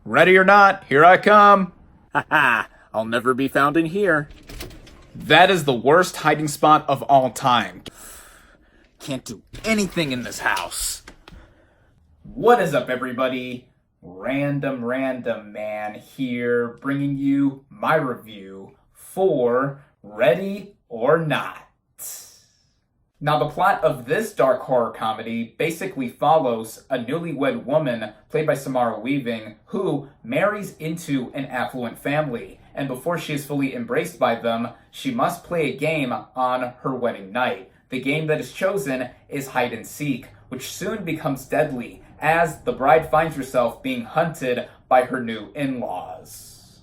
Ready or not, here I come. Haha, I'll never be found in here. That is the worst hiding spot of all time. Can't do anything in this house. What is up, everybody? Random Man here, bringing you my review for Ready or Not. Now, the plot of this dark horror comedy basically follows a newlywed woman, played by Samara Weaving, who marries into an affluent family. And before she is fully embraced by them, she must play a game on her wedding night. The game that is chosen is hide and seek, which soon becomes deadly as the bride finds herself being hunted by her new in-laws.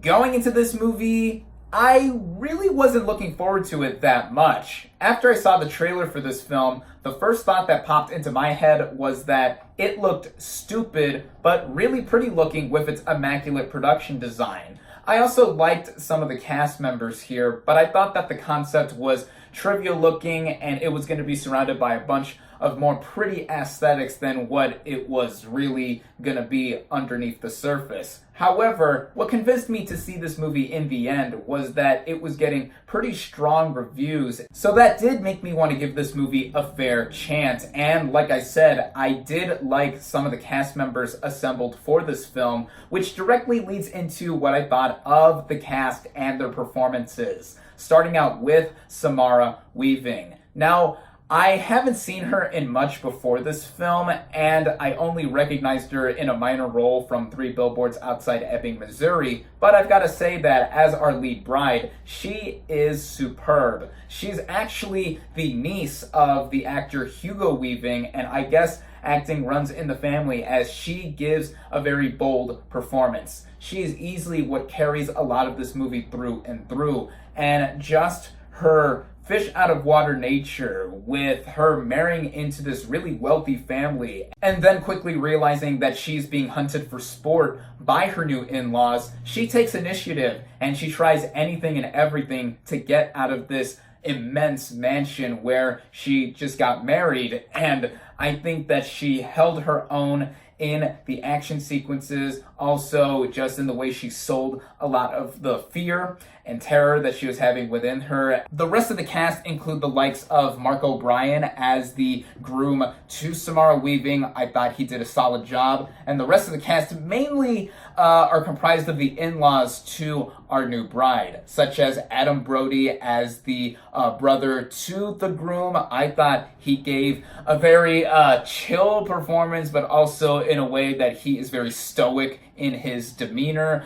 Going into this movie, I really wasn't looking forward to it that much. After I saw the trailer for this film, the first thought that popped into my head was that it looked stupid, but really pretty looking with its immaculate production design. I also liked some of the cast members here, but I thought that the concept was trivial looking and it was going to be surrounded by a bunch of more pretty aesthetics than what it was really going to be underneath the surface. However, what convinced me to see this movie in the end was that it was getting pretty strong reviews. So that did make me want to give this movie a fair chance. And like I said, I did like some of the cast members assembled for this film, which directly leads into what I thought of the cast and their performances. Starting out with Samara Weaving. Now, I haven't seen her in much before this film, and I only recognized her in a minor role from 3 Billboards Outside Ebbing, Missouri, but I've got to say that as our lead bride, she is superb. She's actually the niece of the actor Hugo Weaving, and I guess acting runs in the family as she gives a very bold performance. She is easily what carries a lot of this movie through and through, and just her fish out of water nature with her marrying into this really wealthy family and then quickly realizing that she's being hunted for sport by her new in-laws, she takes initiative and she tries anything and everything to get out of this immense mansion where she just got married. And I think that she held her own in the action sequences, also just in the way she sold a lot of the fear and terror that she was having within her. The rest of the cast include the likes of Mark O'Brien as the groom to Samara Weaving. I thought he did a solid job. And the rest of the cast mainly are comprised of the in-laws to our new bride, such as Adam Brody as the brother to the groom. I thought he gave a very chill performance, but also in a way that he is very stoic in his demeanor.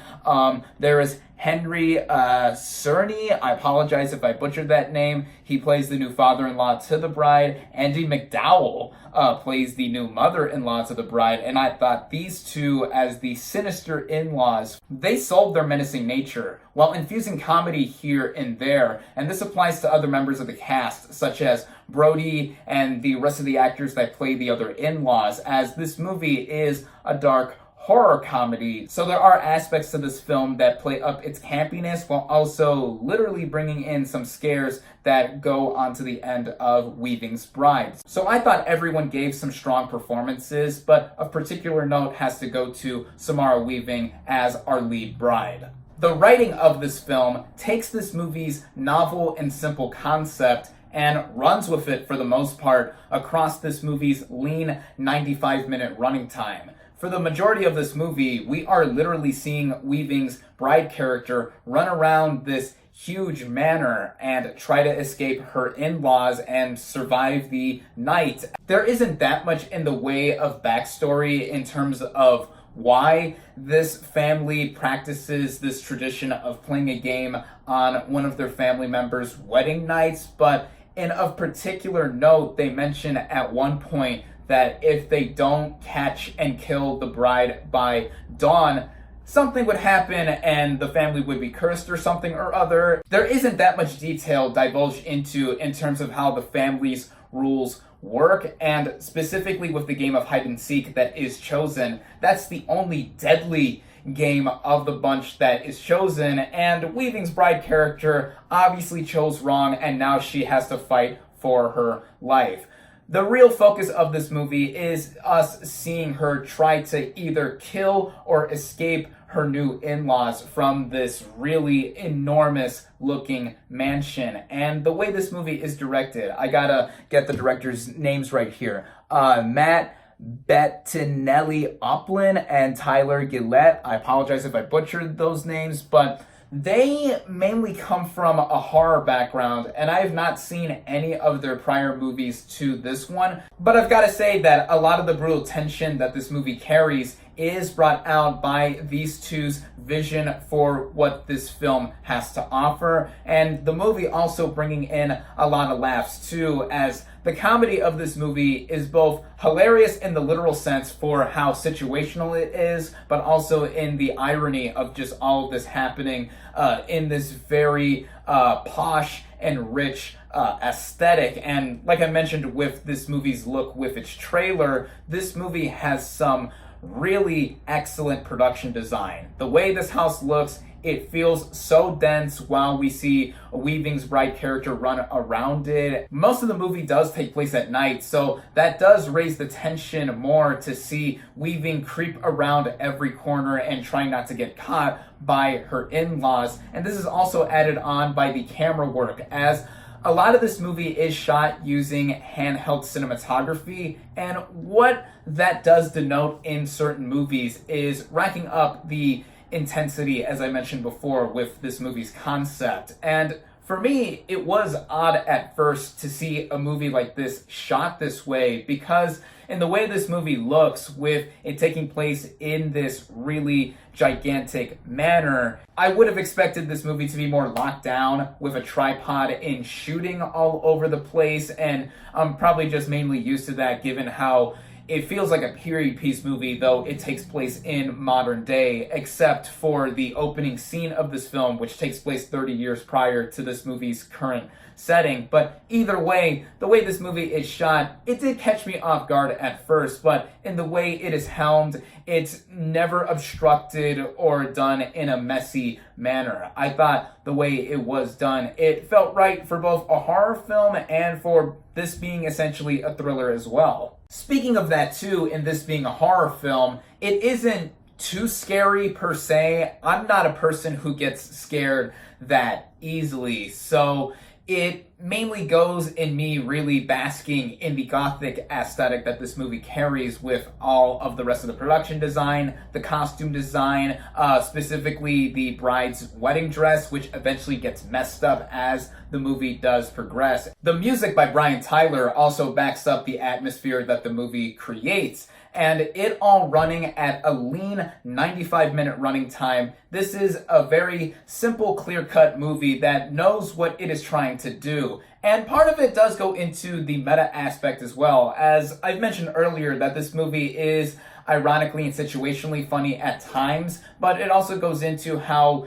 There is Henry Cerny. I apologize if I butchered that name. He plays the new father-in-law to the bride. Andy McDowell plays the new mother-in-law to the bride. And I thought these two, as the sinister in-laws, they sold their menacing nature while infusing comedy here and there. And this applies to other members of the cast, such as Brody and the rest of the actors that play the other in-laws, as this movie is a dark horror comedy. So there are aspects to this film that play up its campiness while also literally bringing in some scares that go on to the end of Weaving's Bride. So I thought everyone gave some strong performances, but of particular note has to go to Samara Weaving as our lead bride. The writing of this film takes this movie's novel and simple concept and runs with it for the most part across this movie's lean 95-minute running time. For the majority of this movie, we are literally seeing Weaving's bride character run around this huge manor and try to escape her in-laws and survive the night. There isn't that much in the way of backstory in terms of why this family practices this tradition of playing a game on one of their family members' wedding nights, but in of particular note, they mention at one point that if they don't catch and kill the bride by dawn, something would happen and the family would be cursed or something or other. There isn't that much detail divulged into in terms of how the family's rules work, and specifically with the game of hide and seek that is chosen, that's the only deadly game of the bunch that is chosen, and Weaving's bride character obviously chose wrong and now she has to fight for her life. The real focus of this movie is us seeing her try to either kill or escape her new in-laws from this really enormous looking mansion. And the way this movie is directed, I gotta get the directors' names right here. Matt Bettinelli-Oplin and Tyler Gillette. I apologize if I butchered those names, but they mainly come from a horror background, and I have not seen any of their prior movies to this one. But I've got to say that a lot of the brutal tension that this movie carries is brought out by these two's vision for what this film has to offer. And the movie also bringing in a lot of laughs too, as the comedy of this movie is both hilarious in the literal sense for how situational it is, but also in the irony of just all of this happening in this very posh and rich aesthetic. And like I mentioned with this movie's look with its trailer, this movie has some really excellent production design. The way this house looks, it feels so dense while we see Weaving's bride character run around it. Most of the movie does take place at night, so that does raise the tension more to see Weaving creep around every corner and trying not to get caught by her in-laws. And this is also added on by the camera work, as a lot of this movie is shot using handheld cinematography, and what that does denote in certain movies is racking up the intensity, as I mentioned before, with this movie's concept. And for me, it was odd at first to see a movie like this shot this way, because in the way this movie looks, with it taking place in this really gigantic manner, I would have expected this movie to be more locked down with a tripod and shooting all over the place, and I'm probably just mainly used to that given how it feels like a period piece movie, though it takes place in modern day, except for the opening scene of this film, which takes place 30 years prior to this movie's current setting. But either way, the way this movie is shot, it did catch me off guard at first, but in the way it is helmed, it's never obstructed or done in a messy manner. I thought the way it was done, it felt right for both a horror film and for this being essentially a thriller as well. Speaking of that too, in this being a horror film, it isn't too scary per se. I'm not a person who gets scared that easily, so it mainly goes in me really basking in the gothic aesthetic that this movie carries with all of the rest of the production design, the costume design, specifically the bride's wedding dress, which eventually gets messed up as the movie does progress. The music by Brian Tyler also backs up the atmosphere that the movie creates, and it all running at a lean 95-minute running time. This is a very simple, clear-cut movie that knows what it is trying to do. And part of it does go into the meta aspect as well, as I've mentioned earlier that this movie is ironically and situationally funny at times, but it also goes into how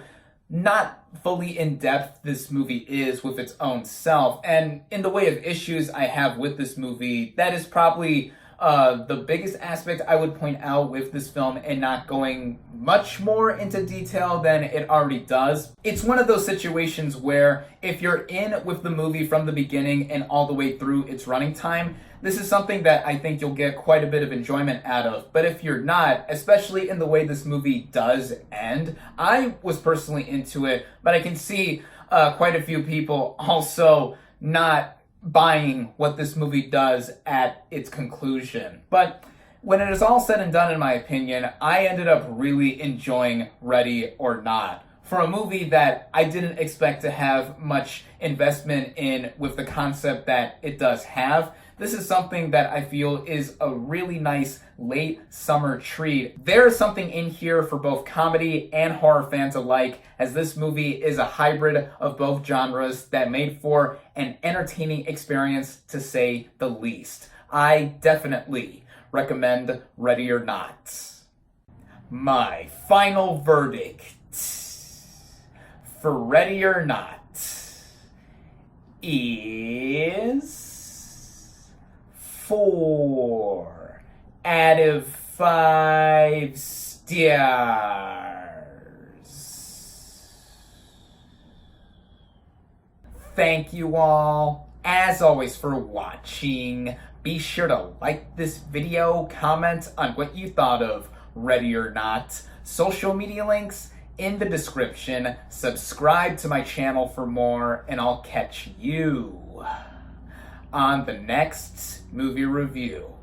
not fully in depth this movie is with its own self. And in the way of issues I have with this movie, that is probably the biggest aspect I would point out with this film, and not going much more into detail than it already does. It's one of those situations where if you're in with the movie from the beginning and all the way through its running time, this is something that I think you'll get quite a bit of enjoyment out of. But if you're not, especially in the way this movie does end, I was personally into it, but I can see quite a few people also not buying what this movie does at its conclusion. But when it is all said and done, in my opinion, I ended up really enjoying Ready or Not. For a movie that I didn't expect to have much investment in with the concept that it does have, this is something that I feel is a really nice late summer treat. There is something in here for both comedy and horror fans alike, as this movie is a hybrid of both genres that made for an entertaining experience, to say the least. I definitely recommend Ready or Not. My final verdict for Ready or Not is 4 out of 5 stars. Thank you all, as always, for watching. Be sure to like this video, comment on what you thought of Ready or Not. Social media links in the description. Subscribe to my channel for more, and I'll catch you on the next movie review.